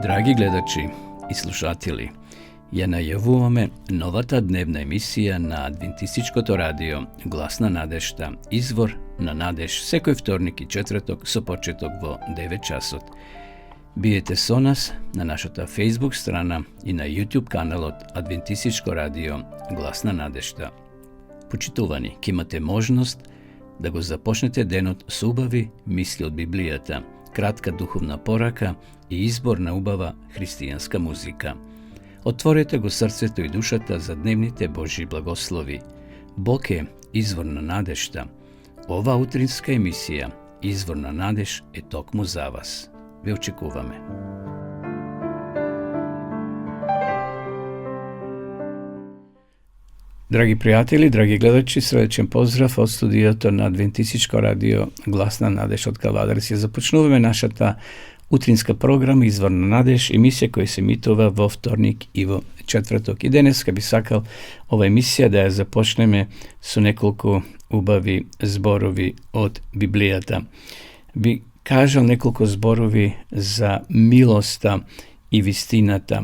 Драги гледачи и слушатели, ја најавуваме новата дневна емисија на Адвентистичкото радио Глас на надежта, извор на надеж, секој вторник и четврток со почеток во 9 часот. Биете со нас на нашата Facebook страна и на YouTube каналот Адвентистичко радио Глас на надежта. Почитувани, ќе имате можност да го започнете денот со убави мисли од Библијата, кратка духовна порака и избор на убава христијанска музика. Отворете го срцето и душата за дневните Божји благослови. Бог е извор на надежта. Ова утринска емисија, Извор на надеж, е токму за вас. Ве очекуваме. Драги пријатели, драги гледачи, средечен поздрав од студиото на Адвентистичко радио Глас на надеж од Калвадарис. Започнуваме нашата утринска програма Извор на надеж, емисија која се емитува во вторник и во четврток. И денеска би сакал ова емисија да ја започнеме со неколку убави зборови од Библијата. Би кажал неколку зборови за милоста и вистината.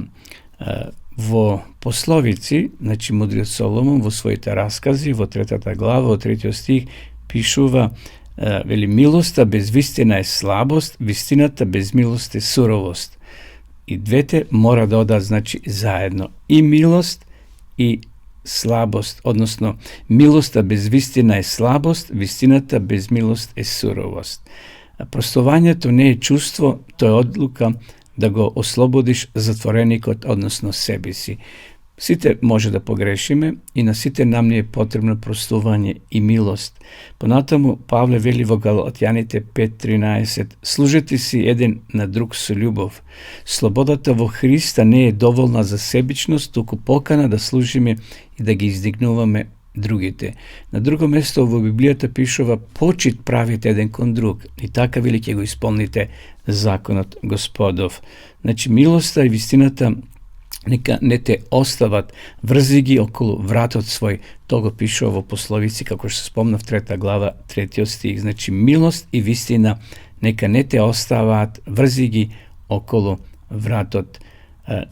Во пословици, значи мудриот Соломон во своите раскази, во 3 глава, во 3 стих, пишува, вели, милоста без вистина е слабост, вистината без милост е суровост. И двете мора да одат, значи, заедно. И милост и слабост, односно, милоста без вистина е слабост, вистината без милост е суровост. Простувањето не е чувство, тоа е одлука да го ослободиш затвореникот, односно себе си. Сите може да погрешиме и на сите нам не е потребно простување и милост. Понатаму Павле вели во Галатјаните 5:13: служете си еден на друг со љубов. Слободата во Христа не е доволна за себичност, туку покана да служиме и да ги издигнуваме другите. На друго место во Библијата пишува: почит правите еден кон друг, и така вели ќе го исполните законот Господов. Значи, милоста и вистината нека не те остават, врзи ги околу вратот свој. Тоа го пишува во пословици, како што спомнав, 3 глава, 3 стих. Значи, милост и вистина нека не те оставаат, врзи ги околу вратот.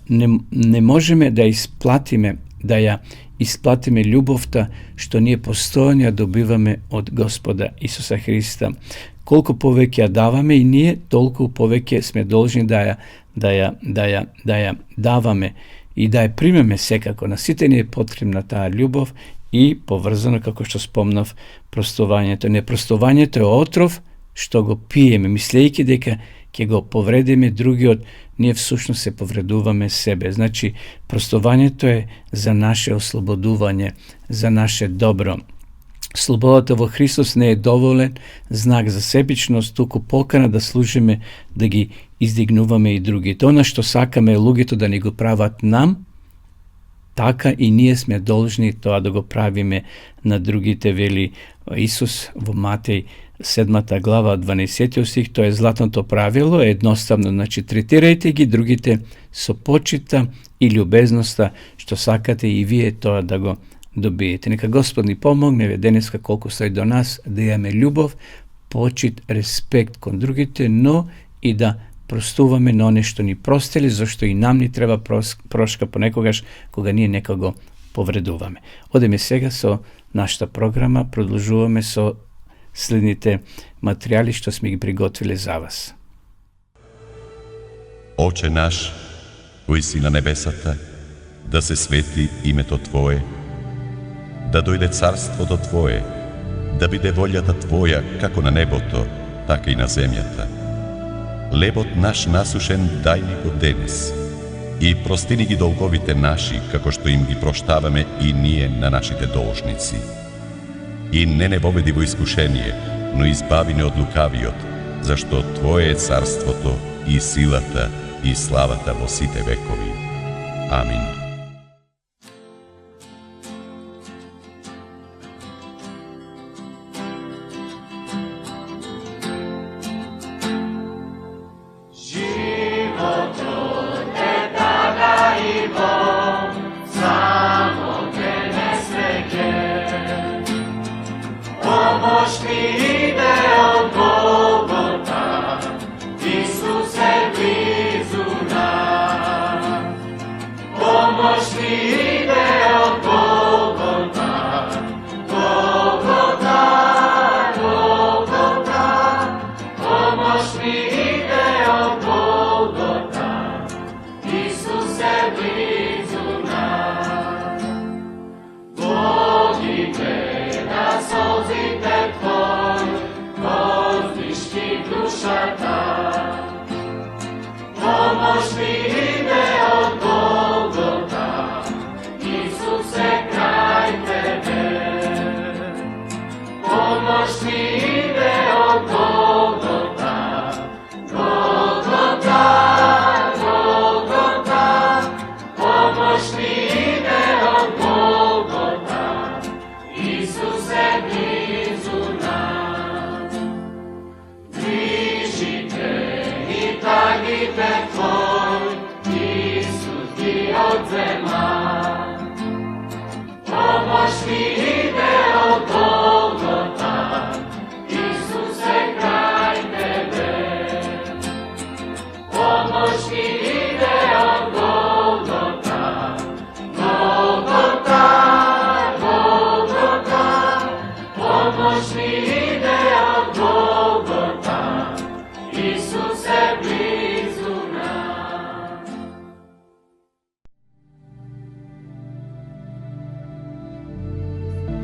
Не можеме да ја исплатиме љубовта што ние постојано ја добиваме од Господа Исуса Христа. Колку повеќе ја даваме и ние, толку повеќе сме должни да ја даваме и да ја примеме секако. На сите ни е потребна таа љубов и поврзано, како што спомнав, простувањето. Непростувањето е отров што го пиеме, мислејќи дека ќе го повредиме другиот, ние всушност се повредуваме себе. Значи, простувањето е за наше ослободување, за наше добро. Слободата во Христос не е доволен знак за себичност, туку покана да служиме, да ги издигнуваме и другите. Она што сакаме луѓето да ни го прават нам, така и ние сме должни тоа да го правиме на другите, вели Исус во Матеј 7 глава 12 стих. Тоа е златното правило, е едноставно, значи третирајте ги другите со почита и љубезноста, што сакате и вие тоа да го добиете. Нека Господ ни помогне денеска колку стои до нас да имаме љубов, почит, респект кон другите, но и да простуваме на оне што ни простели, зашто и нам ни треба прошка понекогаш кога ние некого повредуваме. Одеме сега со нашата програма, продолжуваме со следните материјали што сме ги приготвиле за вас. Оче наш, кој си на небесата, да се свети името Твое, да дојде царството Твое, да биде волјата Твоја како на небото, така и на земјата. Лебот наш насушен дај ни го денес и прости ни ги долговите наши, како што им ги проштаваме и ние на нашите должници. И не воведи во искушение, но избави не од лукавиот, зашто Твое е царството и силата и славата во сите векови. Амин. Pomoć mi ide od Golgota, Isuse blizu nas.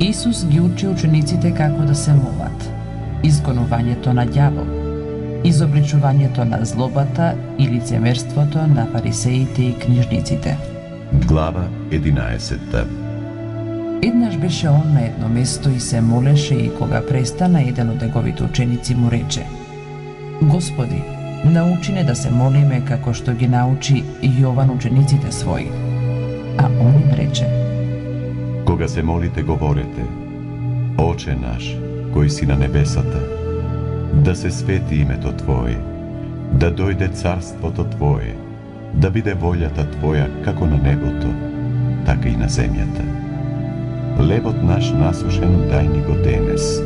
Исус ги учи учениците како да се молат. Изгонувањето на ѓавол, изобличувањето на злобата и лицемерството на фарисеите и книжниците. Глава 11. Еднаш беше он на едно место и се молеше, и кога престана, еден од неговите ученици му рече: Господи, научи не да се молиме како што ги научи Јован учениците своји. А он им рече: Кога се молите, говорете: Оче наш, кој си на небесата, да се свети името Твое, да дојде царството Твое, да биде волјата Твоја како на небото, така и на земјата. Лебот наш насушен дај ни го денес,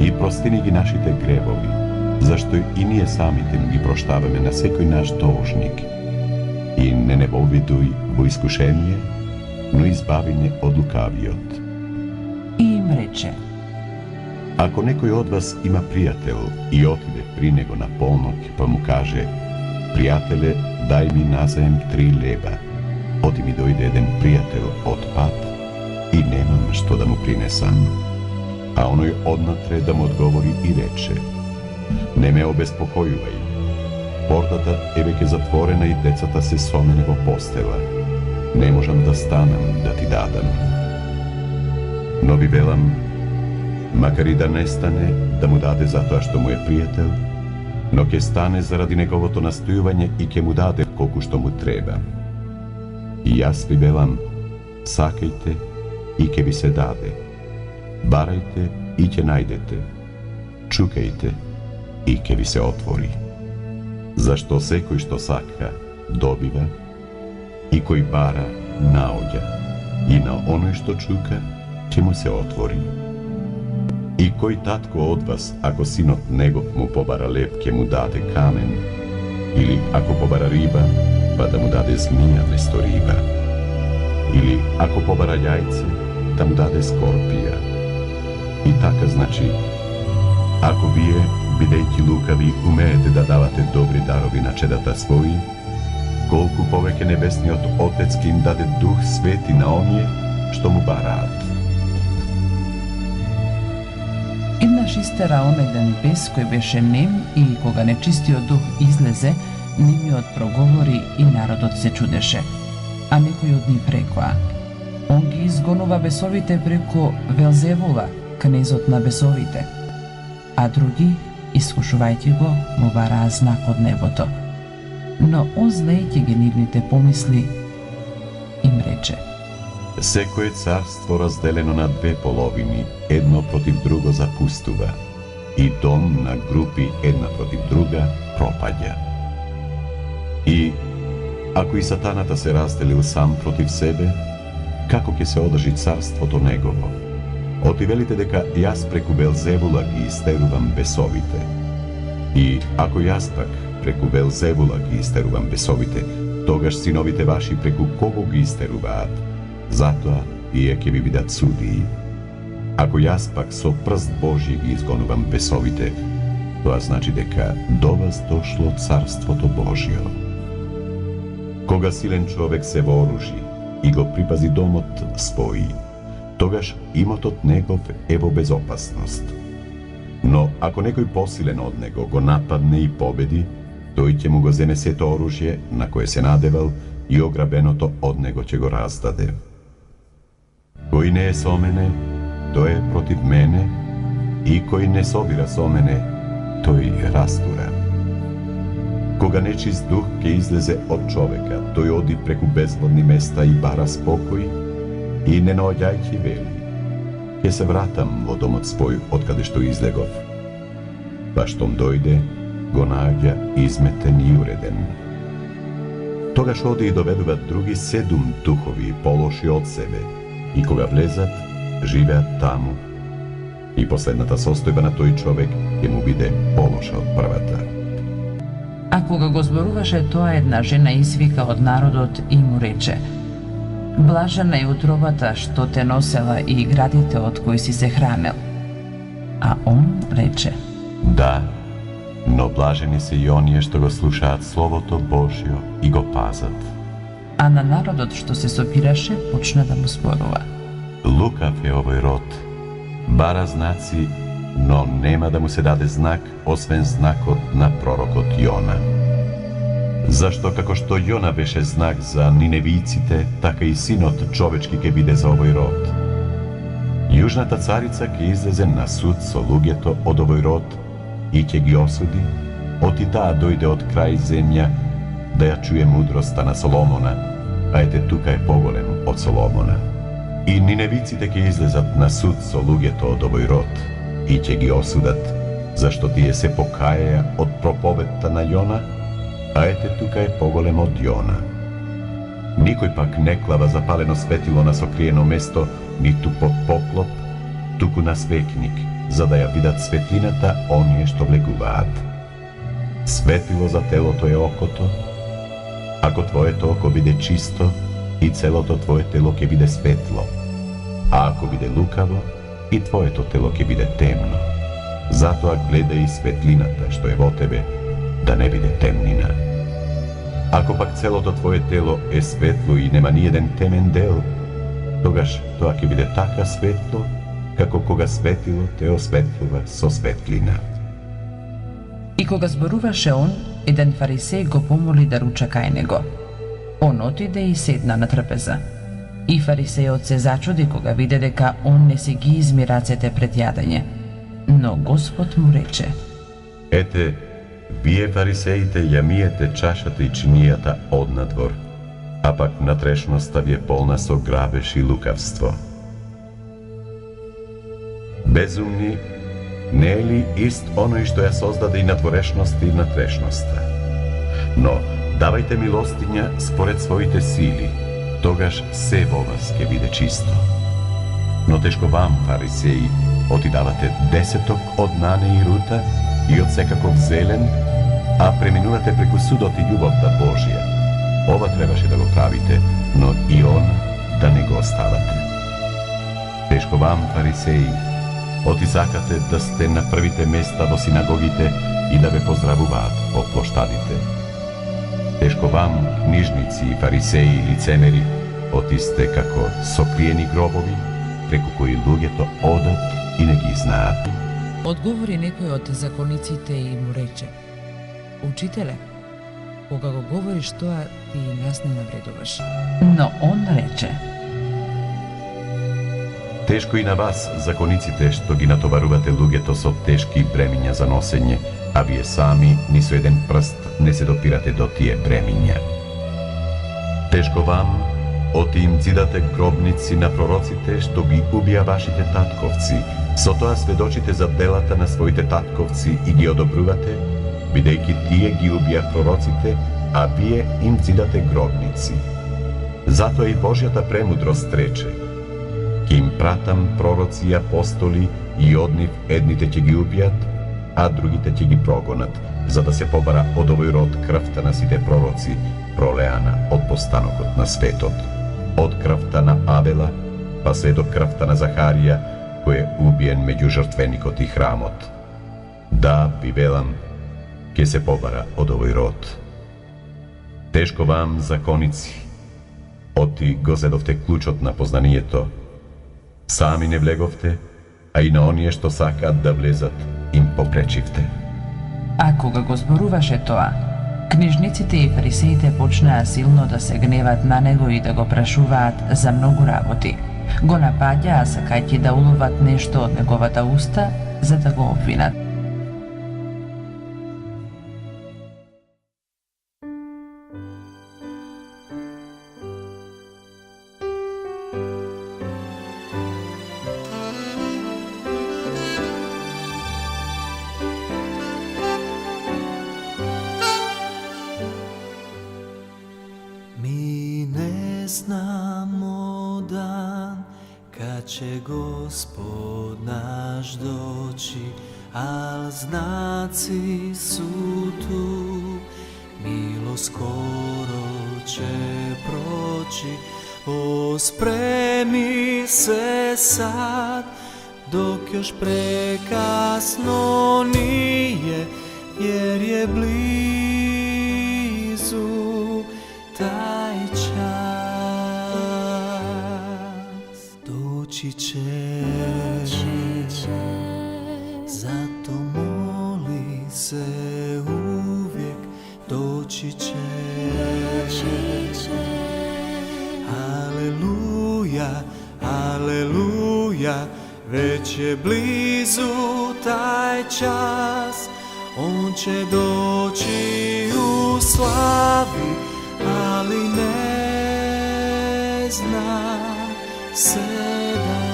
и простини ги нашите гревови, зашто и ние самите ги проштаваме на секој наш должник. И не воведуј во искушение, но избави не од лукавиот. И им рече: Ако некој од вас има пријател и отиде при него на полнок, па му каже: Пријателе, дај ми назаем 3 леба. Оти ми дојде еден пријател од пат и немам што да му принесам. А оној однатре да му одговори и рече: Не ме обеспокојувај. Портата е веќе затворена и децата се со мене во постела. Не можам да станам да ти дадам. Но ви велам, макар и да не стане да му даде затоа што му е пријател, но ќе стане заради неговото настојување и ќе му даде колку што му треба. И јас ви велам, сакајте и ќе ви се даде. Барајте и ќе најдете. Чукајте и ќе ви се отвори. Зашто секој што сака, добива, и кој бара, наоѓа, и на оној што чука, ќе му се отвори. И кој татко од вас, ако синот негов му побара леб, ќе му даде камен, или ако побара риба, па да му даде змија место риба, или ако побара јајце, да му даде скорпија. И така значи, ако вие, бидејќи лукави, умеете да давате добри дарови на чедата своји, колку повеќе небесниот Отец ќе им даде Дух Свети на оние што му бараат. Еднаш истера он еден бес кој беше нем, и кога нечистиот дух излезе, немиот проговори и народот се чудеше. А некој од нив рекоа: Он ги изгонува бесовите преку Велзевула, кнезот на бесовите. А други, искушувајќи го, му бараа знак од небото. Но он, знаејќи ги нивните помисли, им рече: Секое царство разделено на 2 половини, едно против друго запустува, и дом на групи една против друга пропаѓа. И ако и сатаната се разделил сам против себе, како ќе се одржи царството негово? Оти велите дека јас преку Велзевула ги истерувам бесовите. И ако јас пак преку Велзевула ги истерувам бесовите, тогаш синовите ваши преку кого ги истеруваат? Затоа тие ќе ви бидат судии. Ако јас пак со прст Божји ги изгонувам бесовите, тоа значи дека до вас дошло царството Божјо. Кога силен човек се вооружи и го припази домот свој, тогаш имотот негов е во безопасност. Но ако некој посилен од него го нападне и победи, тој ќе му го земе сето оружје на кое се надевал и ограбеното од него ќе го раздаде. Кој не е со мене, тој е против мене, и кој не собира со мене, тој растура. Кога нечист дух ќе излезе од човека, тој оди преку безводни места и бара спокој, и не наоѓајќи вели: Ќе се вратам во домот свој од каде што излегов. Па штом дојде, го наоѓа изметен и уреден. Тогаш оди и доведува други 7 духови полоши од себе, и кога влезат, живеат таму. И последната состојба на тој човек ќе му биде полоша од првата. А кога го зборуваше тоа, една жена извика од народот и му рече: Блажена е утробата што те носела и градите од кои си се хранел. А он рече: Да, но блажени се и оние што го слушаат Словото Божјо и го пазат. А на народот што се сопираше, почна да му зборува: Лукав е овој род, бара знаци, но нема да му се даде знак, освен знакот на пророкот Јона. Зашто како што Јона беше знак за ниневијците, така и синот човечки ќе биде за овој род. Јужната царица ќе излезе на суд со луѓето од овој род и ќе ги осуди, оти таа дојде од крај земја да ја чуе мудроста на Соломона, а ете тука е поголем од Соломона. И ниневиците ќе излезат на суд со луѓето од овој род и ќе ги осудат, зашто тие се покаеа од проповедта на Јона, а ете тука е поголем од Јона. Никој пак не клава запалено светило на сокриено место, ниту под поклоп, туку на свекник, за да ја видат светлината оние што влегуваат. Светило за телото е окото. Ако твоето око биде чисто, и целото твое тело ќе биде светло. А ако биде лукаво, и твоето тело ќе биде темно. Затоа гледај светлината што е во тебе, да не биде темнина. Ако пак целото твое тело е светло и нема ниеден темен дел, тогаш тоа ќе биде така светло, како кога светило те осветлува со светлина. И кога зборуваше он, еден фарисеј го помоли да руча кај него. Он отиде и седна на трпеза. И фарисејот се зачуди кога виде дека он не си ги изми рацете пред јадење. Но Господ му рече: Ете, вие фарисеите ја миете чашата и чинијата однадвор, а пак натрешноста ви е полна со грабеж и лукавство. Безумни, не е ли ист оној што ја создаде и надворешноста и натрешноста? Но давајте милостиња според своите сили, тогаш се во вас ќе биде чисто. Но тешко вам, фарисеи, отидавате десеток од нане и рута и од секаков зелен, а преминувате преку судот и љубовта Божија. Ова требаше да го правите, но и он да не го оставате. Тешко вам, фарисеи, оти сакате да сте на првите места во синагогите и да ве поздравуваат по плоштадите. Тешко вам, книжници и фарисеи и лицемери, оти сте како сокриени гробови, преку кои луѓето одат и не ги знаат. Одговори некој од закониците и му рече: Учителе, кога го говориш тоа, ти и нас не навредуваш. Но он рече: Тешко и на вас, закониците, што ги натоварувате луѓето со тешки бремиња за носење, а вие сами ни со еден прст не се допирате до тие бремиња. Тешко вам, оти им цидате гробници на пророците што ги убија вашите татковци, со тоа сведочите за делата на своите татковци и ги одобрувате, бидејќи тие ги убија пророците, а вие им цидате гробници. Затоа и Божјата премудрост рече: Ќе им пратам пророци и апостоли, и од нив едните ќе ги убијат, а другите ќе ги прогонат, за да се побара од овој род крвта на сите пророци, пролеана од постанокот на светот. Од крвта на Авела, па се до крвта на Захарија, кој е убиен меѓу жртвеникот и храмот. Да, ви велам, ќе се побара од овој род. Тешко вам, законици, оти го зедовте клучот на познанието, сами не влеговте, а и на оние што сакаат да влезат, им попречивте. А кога го зборуваше тоа, книжниците и фарисеите почнаа силно да се гневат на него и да го прашуваат за многу работи. Го напаѓаа сакајќи да уловат нешто од неговата уста, за да го обвинат. Знамо dan kad će Gospod naš doći, al znaci su tu, milost skoro će proći. O, spremi se sad, dok još prekasno nije, jer je blizu taj čas. Doći Doći će, zato moli se uvijek, doći će. Aleluja, aleluja, već je blizu taj čas, on će doći u slavi, ali ne zna se dan.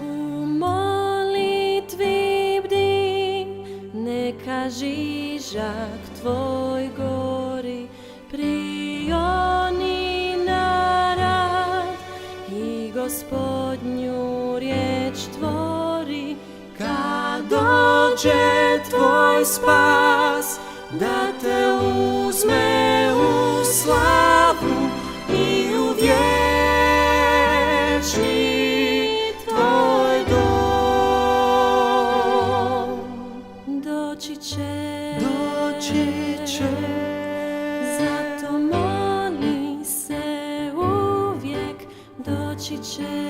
U molitvi bdi, neka žižak tvoj gori, prioni na rad i Gospodnju riječ tvori. Kad dođe tvoj spas, da te uzme u slavu i u vječni tvoj dom. Doći će, zato moli se uvijek, doći će.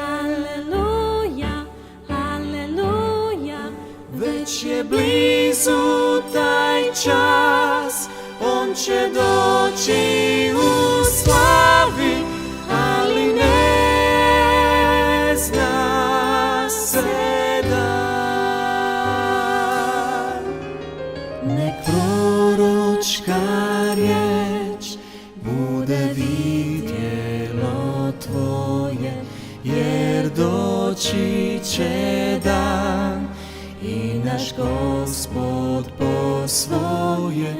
Aleluja, aleluja, već je blizu taj čas, on će doći u slavi, ali ne zna se dan. Nek proročka riječ bude vidjelo tvoje, jer doći će dan i naš Gospod po svoje.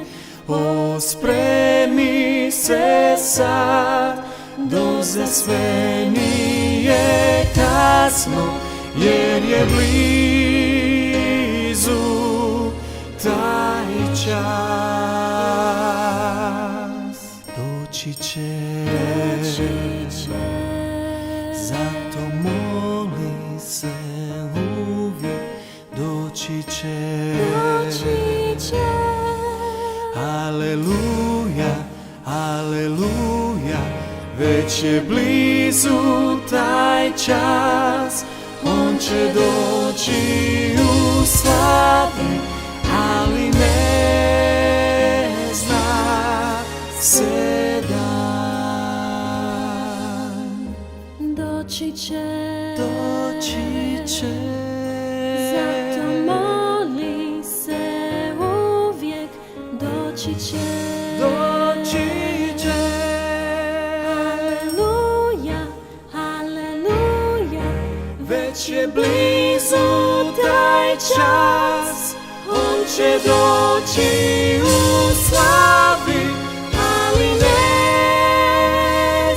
O, spremi se sad, doze sve nije kasno, jer je blizu taj čas. Doći će, zato moli se uvijek, doći će. Aleluja, aleluja, već je blizu taj čas, on će doći u slavi, ali ne zna se dan. Doći će, zato moli se uvijek, doći će. Aleluja, aleluja, već je blizu taj čas, on će doći u slavi, ali ne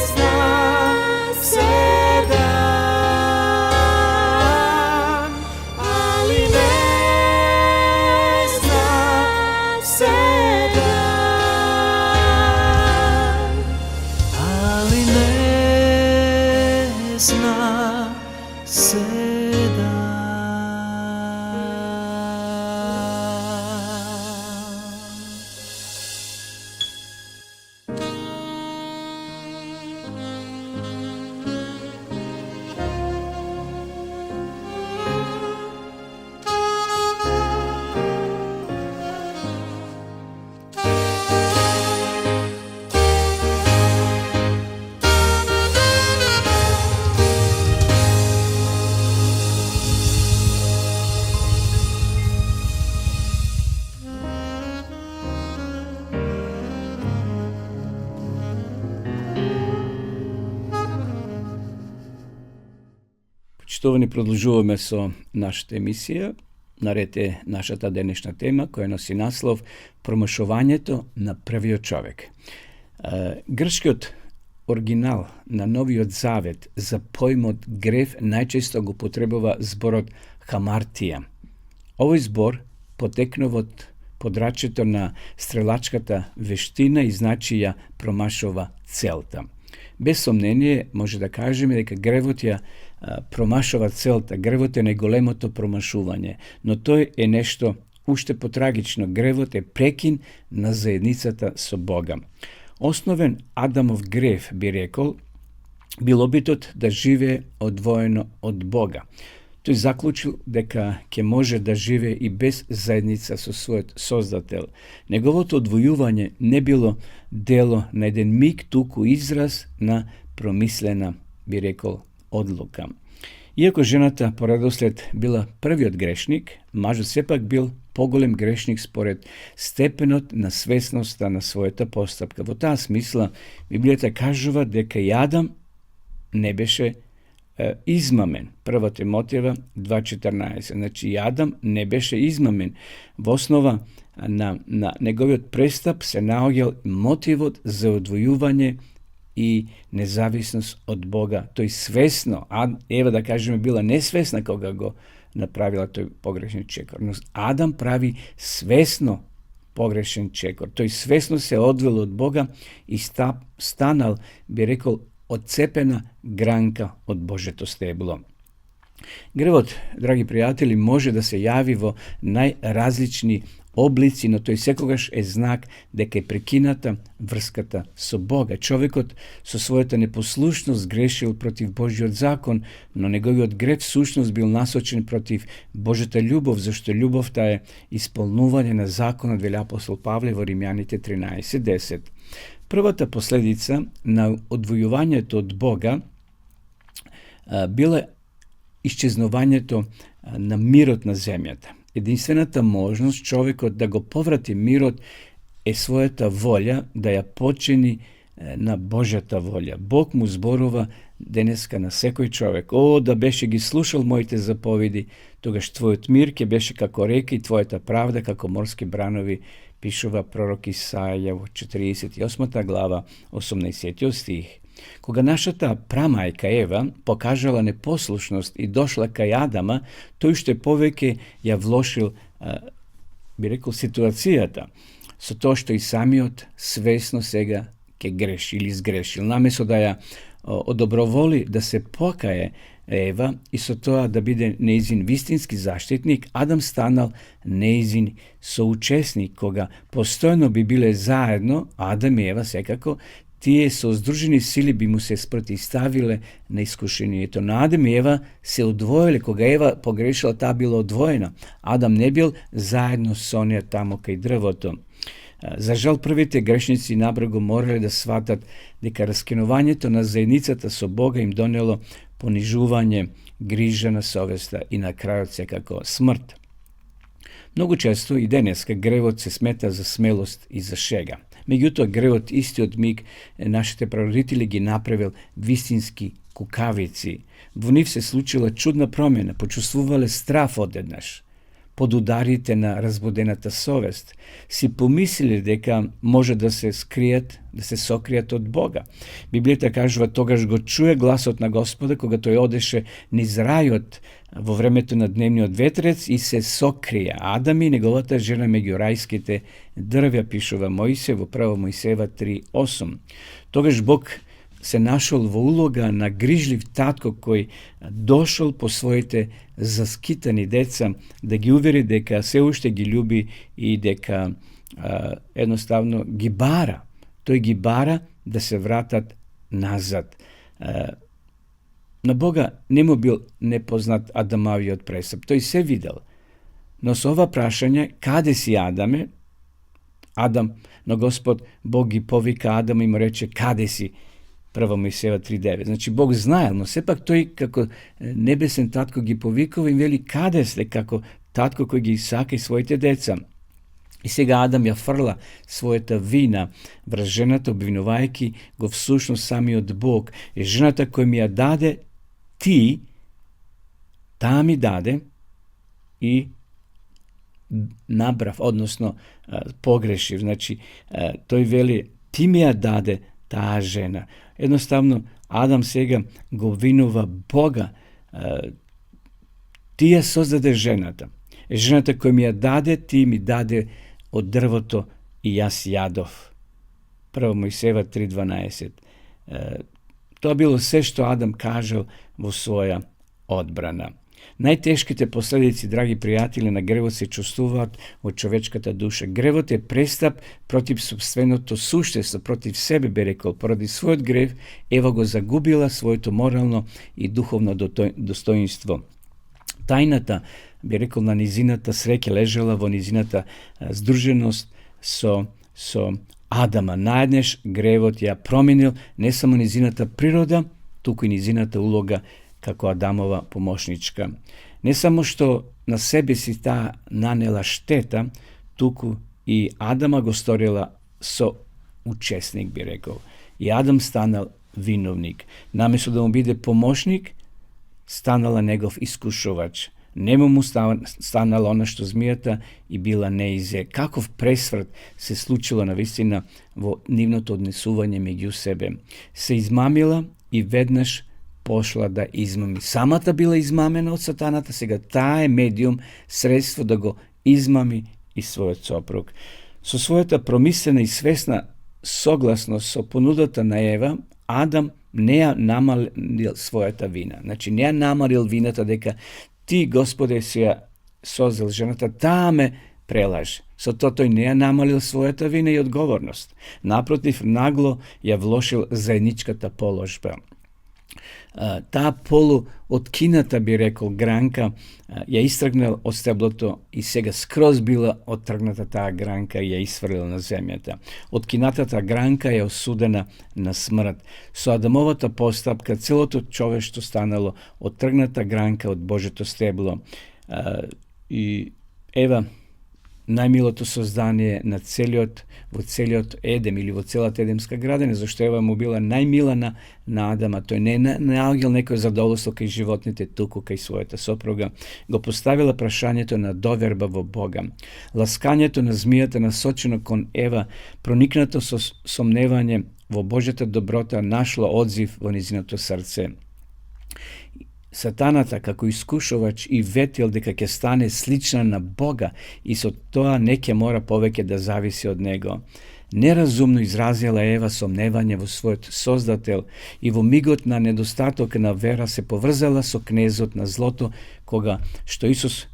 zna se dan, ali ne zna se dan, ali ne zna se dan. Почитувани, продолжуваме со нашата емисија. Наред е нашата денешна тема, која носи наслов Промашувањето на првиот човек. Грчкиот оригинал на Новиот Завет за поимот грев најчесто го потребува зборот хамартија. Овој збор потекнува од подрачјето на стрелачката вештина и значи ја промашува целта. Без сомнение може да кажеме дека гревот ја промашува целта. Гревот е најголемото промашување, но тој е нешто уште потрагично. Гревот е прекин на заедницата со Бога. Основен Адамов грев, би рекол, бил обитот да живее одвоено од Бога. Тој заклучил дека ќе може да живее и без заедница со својот Создател. Неговото одвојување не било дело на еден миг, туку израз на промислена, би рекол, одлука. Иако жената по редослед била првиот грешник, мажот сепак бил поголем грешник според степенот на свесноста на својата постапка. Во таа смисла, Библијата кажува дека и Адам не беше измамен. 1 Тимотиева 2.14. Значи, и Адам не беше измамен. Во основа на неговиот престап се наоѓал мотивот за одвојување и независност од Бога. Тој свесно, Ева, да кажеме, била несвесна кога го направила тој погрешен чекор. Но Адам прави свесно погрешен чекор. Тој свесно се одвел од Бога и станал, би рекол, одцепена гранка од Божето стебло. Гревот, драги пријатели, може да се јави во најразлични облици, но тој секогаш е знак дека е прекината врската со Бога. Човекот со својата непослушност грешил против Божиот закон, но неговиот грев всушност бил насочен против Божјата љубов, зашто љубовта е исполнување на законот, вели апостол Павле во Римјаните 13:10. Првата последица на одвојувањето од Бога била исчезнувањето на мирот на земјата. Единствената можност човекот да го поврати мирот е својата волја да ја почини на Божјата волја. Бог му зборува денеска на секој човек: "О, да беше ги слушал моите заповеди, тогаш твојот мир ќе беше како река и твојата правда како морски бранови", пишува пророк Исаја во 48 глава, 18 стих. Кога нашата прамајка Ева покажала непослушност и дошла кај Адама, тој уште повеќе ја влошил, би рекол, ситуацијата, со тоа што и самиот свесно сега ќе греши или сгрешил. Наместо да ја одоброволи да се покае Ева и со тоа да биде неизин вистински заштитник, Адам станал неизин соучесник. Кога постојано би биле заедно, Адам и Ева секако, тие со здружени сили би му се спротивставиле на искушението. Но Адам и Ева се одвоиле. Кога Ева погрешила, таа била одвоена. Адам не бил заедно со неа тамо кај дрвото. За жал, првите грешници набрзо морале да сватат дека раскинувањето на заедницата со Бога им донело понижување, грижа на совеста и на крајот секако смрт. Многу често и денеска гревот се смета за смелост и за шега. Меѓутоа, гревот истиот миг нашите прародители ги направил вистински кукавици. Во нив се случила чудна промена, почувствувале страф одеднаш. Под ударите на разбудената совест си помислили дека може да се скријат, да се сокријат од Бога. Библијата кажува: "Тогаш го чуе гласот на Господа кога тој одеше низ рајот во времето на дневниот ветрец и се сокрија Адам и неговата жена меѓу рајските дрвја", пишува Мојсе во 1 Мојсеева 3:8. Тогаш Бог се нашол во улога на грижлив татко кој дошол по своите заскитани деца да ги увери дека се уште ги љуби и дека едноставно ги бара. Тој ги бара да се вратат назад. На Бога не му бил непознат Адамовиот престап. Тој се видел. Но со ова прашање: "Каде си, Адаме?" Адам, но Господ Бог ги повика Адам и му рече: "Каде си?" 1 Мојсеева 3:9. Значи, Бог знаел, но сепак тој како небесен татко ги повикува и вели: "Каде сте?" како татко кој ги сака и своите деца. И сега Адам ја фрла својата вина врз жената, обвинувајќи го всушност самиот Бог. И жената која ми ја даде ти, таа ми даде и набрав, односно погрешив. Значи, тој вели: "Ти ми ја даде таа жена." Едноставно, Адам сега го обвинува Бога. Ти ја создаде жената. Жената која ми ја даде, ти ми даде од дрвото и јас јадов. 1 Мојсеева 3:12. Тоа било се што Адам кажал во своја одбрана. Најтешките последици, драги пријатели, на гревот се чувствуваат во човечката душа. Гревот е престап против собственото суштество, против себе, би рекол. Поради својот грев, Ева го загубила своето морално и духовно достоинство. Тајната, би рекол, на низината среќа лежала во низината здруженост со Адама. Наеднеш гревот ја променил не само низината природа, туку и низината улога како Адамова помошничка. Не само што на себе си таа нанела штета, туку и Адама го сторила со учесник, би рекол. И Адам станал виновник. Наместо да му биде помошник, станала негов искушувач. Нему му станало она што змијата и била неизе. Каков пресврт се случило навистина во нивното однесување меѓу себе. Се измамила и веднаш пошла да измами. Самата била измамена од сатаната, сега таа е медиум, средство да го измами и својот сопруг. Со својата промислена и свесна согласност со понудата на Ева, Адам не ја намалил својата вина. Значи, не ја намалил вината дека ти, Господе, си ја созел жената, таа ме прелажи. Со тоа тој не ја намалил својата вина и одговорност. Напротив, нагло ја влошил заедничката положба. Таа полуоткината, би рекол, гранка ја истргнал од стеблото и сега скроз била оттргната таа гранка и ја исфрлил на земјата. Откинатата гранка е осудена на смрт. Со Адамовата постапка целото човештво станало оттргната гранка од Божето стебло. И Ева, најмилото создание во целиот Едем или во целата Едемска градина, зашто Ева му била најмила на Адама. Тој не наоѓал некој задоволство кај животните, туку кај својата сопруга. Го поставила прашањето на доверба во Бога. Ласкањето на змијата насочено кон Ева, проникнато со сомневање во Божјата доброта, нашло одзив во низиното срце. Сатаната како искушувач и ветил дека ќе стане слична на Бога и со тоа не ќе мора повеќе да зависи од него. Неразумно изразила Ева сомневање во својот Создател и во мигот на недостаток на вера се поврзала со кнезот на злото, што Исус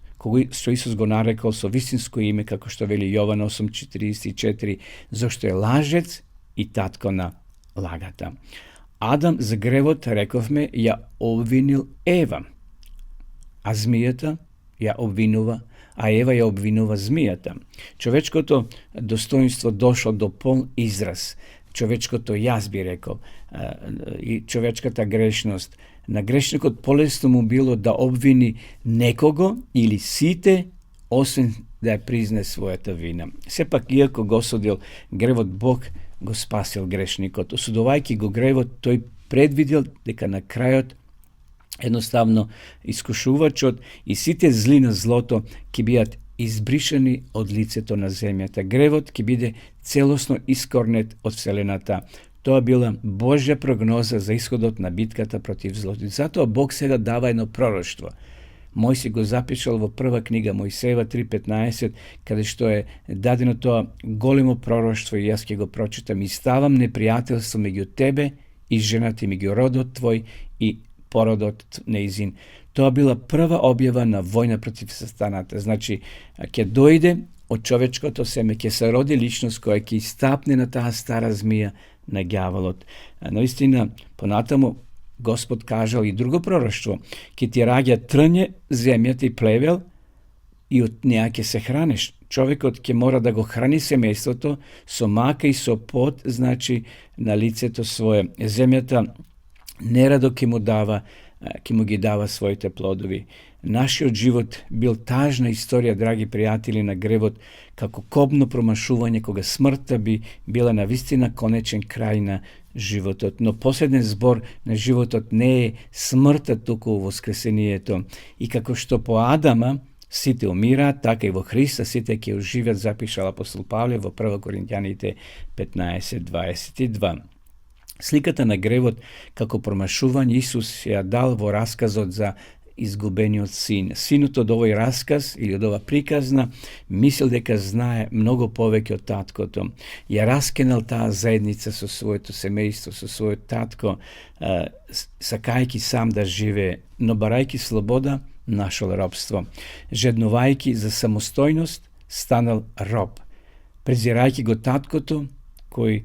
го нарекол со вистинско име, како што вели Јован 8:44, зашто е лажец и татко на лагата. Адам за гревот, рековме, ја обвинил Ева, а змијата ја обвинува, а Ева ја обвинува змијата. Човечкото достоинство дошло до пол израз. Човечкото јас, би рекол, и човечката грешност. На грешникот полесно му било да обвини некого или сите, освен да ја призне својата вина. Сепак, иако го осудил гревот, Бог го спасил грешникот. Осудувајќи го гревот, тој предвидел дека на крајот едноставно искушувачот и сите зли на злото ќе бидат избришани од лицето на земјата. Гревот ќе биде целосно искорнет од вселената. Тоа била Божја прогноза за исходот на битката против злото. Затоа Бог сега дава едно пророштво. Мојси го запишал во прва книга Мојсеева 3:15, каде што е дадено тоа големо пророштво и јас ќе го прочитам. И ставам непријателство меѓу тебе и жената, меѓу родот твој и породот неизин. Тоа била прва објава на војна против сатаната. Значи, ќе дојде од човечкото семе, ќе се роди личност која ќе истапне на таа стара змија, на ѓаволот. Наистина, понатаму, Господ кажал и друго пророштво, ќе ти раѓа трње земјата и плевел и од неа ќе се храниш. Човекот ќе мора да го храни семејството со мака и со пот, значи на лицето свое. Земјата нерадо ќе му ги дава своите плодови. Нашиот живот бил тажна историја, драги пријатели, на гревот, како кобно промашување, кога смртта би била навистина конечен крај на животот. Но последен збор на животот не е смртта, туку воскресението. И како што по Адама сите умираат, така и во Христа сите ќе оживеат, запишал апостол Павле во 1 Коринќаните 15:22. Сликата на гревот како промашување Исус ја дал во расказот за изгубениот син. Синот од овој расказ или од ова приказна мислел дека знае многу повеќе од таткото. Ја раскенал таа заедница со своето семејство, со својот татко, сакајќи сам да живее, но барајќи слобода нашол робство. Жеднувајќи за самостојност, станал роб. Презирајќи го таткото, кој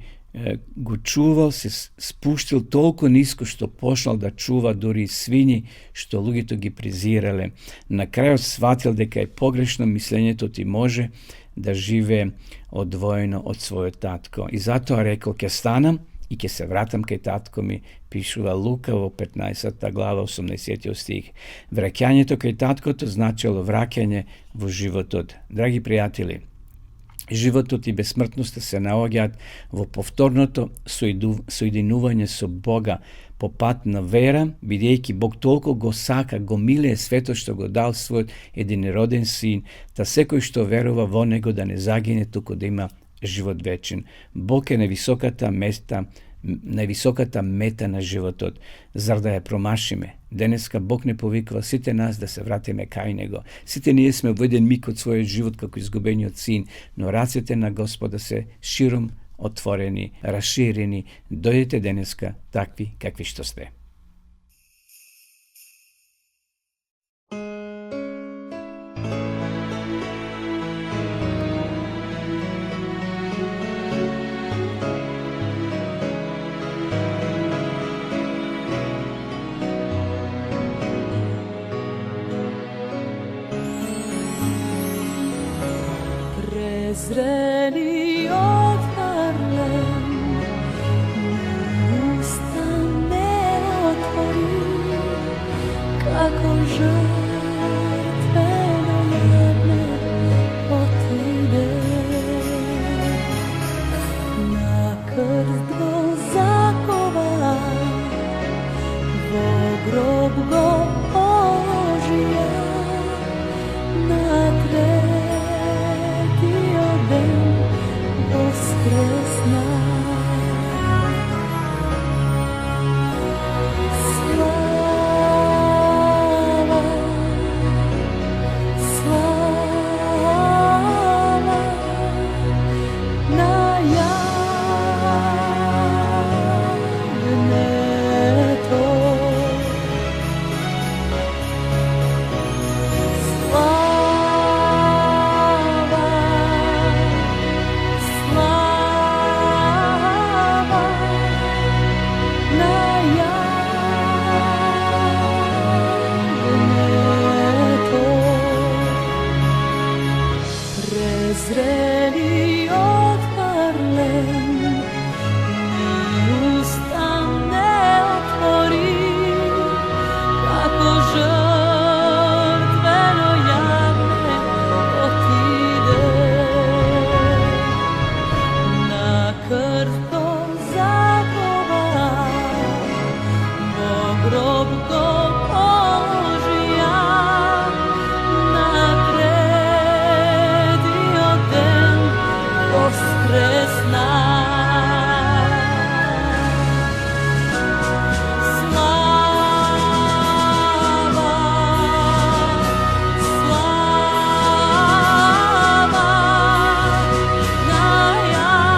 го чувал, се спуштил толку ниско што почнал да чува дури и свињи што луѓето ги презирале. На крајот сватил дека е погрешно мислењето ти може да живее одвоено од својот татко. И затоа рекол, ќе станам и ќе се вратам кај татко ми, пишува Лука во 15 глава 80 стих. Враќањето кај таткото значело враќање во животот. Драги пријатели, животот и бесмртноста се наоѓаат во повторното соединување со Бога по пат на вера, бидејќи Бог толку го сака, го милее светот што го дал својот единороден син, да секој што верува во него да не загине, туку да има живот вечен. Бог е највисоката мета на животот. Зар да ја промашиме? Денеска Бог не повикува сите нас да се вратиме кај него. Сите ние сме во еден миг од својот живот како изгубениот син, но рацете на Господа се широм отворени, расширени. Дојдете денеска такви какви што сте. Prezreni otvarlem, usta ne otvori, kako žrtveno jadne otide. Na krst go zakova, vo grob go ožija, na воскресна. Слава, слава на јагнето. Prezreni otvarlem, ni usta ne otvori, kako žrtveno jagне otide. Na krst go zakova, vo grob go položija, na воскресна. Слава, слава на јагнето.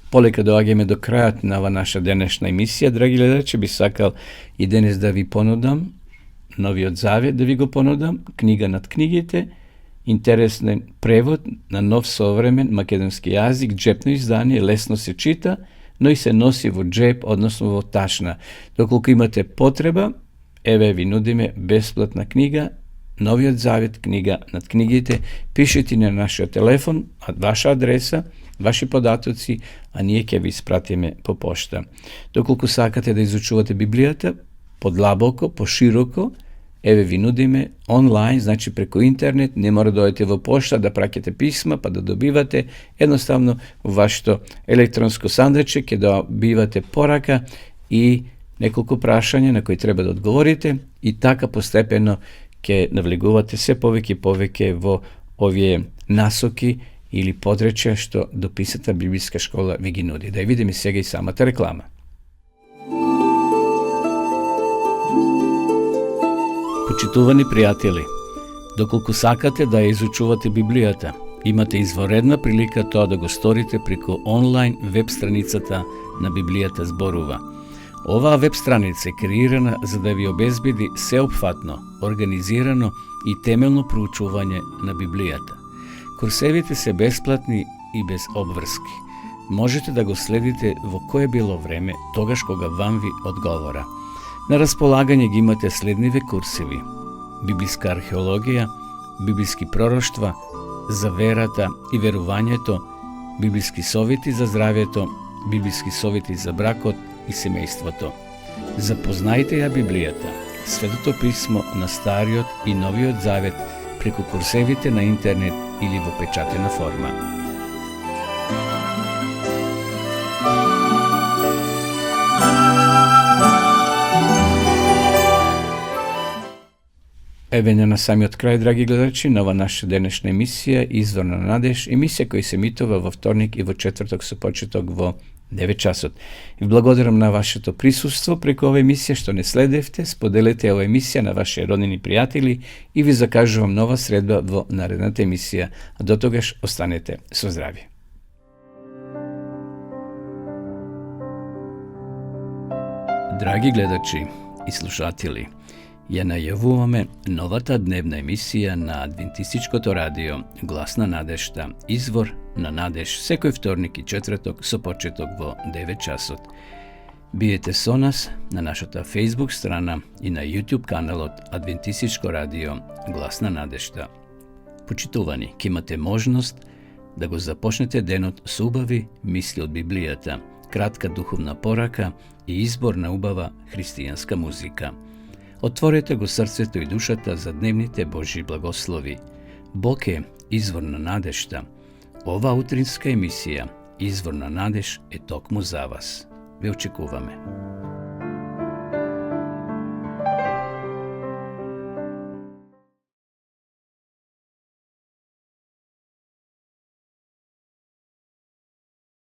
Полека доаѓаме до крајот на ова наша денешна емисија. Драги гледачи, би сакал и денес да ви понудам Новиот Завет, да ви го понудам, книга над книгите, интересен превод на нов современ македонски јазик, џепно издание, лесно се чита, но и се носи во џеп, односно во ташна. Доколку имате потреба, еве ви нудиме бесплатна книга, Новиот Завет, книга над книгите. Пишете на нашиот телефон, ваша адреса ваши податоци, а ние ќе ви испратиме по пошта. Доколку сакате да изучувате Библијата, подлабоко, пошироко, еве ви нудиме онлайн, значи преку интернет, не мора да дојдете во пошта, да праќате писма, па да добивате, едноставно во вашето електронско сандаче ќе добивате порака и неколку прашања на кои треба да одговорите и така постепено ќе навлегувате се повеќе и повеќе во овие насоки или подречја што дописата Библиска школа ви ги нуди. Да ја видиме сега и самата реклама. Почитувани пријатели, доколку сакате да ја изучувате Библијата, имате изворедна прилика тоа да го сторите преку онлайн веб страницата на Библијата зборува. Оваа веб страница е креирана за да ви обезбеди сеопфатно, организирано и темелно проучување на Библијата. Курсевите се бесплатни и без обврски. Можете да го следите во кое било време, тогаш кога вам ви одговора. На располагање ги имате следниве курсеви: библиска археологија, библиски пророштва, за верата и верувањето, библиски совети за здравјето, библиски совети за бракот и семејството. Запознајте ја Библијата, Светото писмо на Стариот и Новиот Завет преку курсевите на интернет или во печатена форма. Еве на самиот крај, драги гледачи, на ова наша денешна емисија Извор на надеж, емисија која се емитува во вторник и во четврток со почеток во 9 часот. И благодарам на вашето присуство преку ова емисија што не следевте, споделете ова емисија на ваши роднини и пријатели и ви закажувам нова средба во наредната емисија. А до тогаш останете со здравје. Драги гледачи и слушатели, ја најавуваме новата дневна емисија на Адвентистичкото радио Глас на надежта, Извор на надеж, секој вторник и четврток со почеток во 9 часот. Биете со нас на нашата Facebook страна и на YouTube каналот Адвентистичко радио Глас на надежта. Почитувани, ќе имате можност да го започнете денот со убави мисли од Библијата, кратка духовна порака и избор на убава христијанска музика. Отворете го срцето и душата за дневните Божји благослови. Бог е извор на надежта. Ова утринска емисија, Извор на надеж, е токму за вас. Ве очекуваме.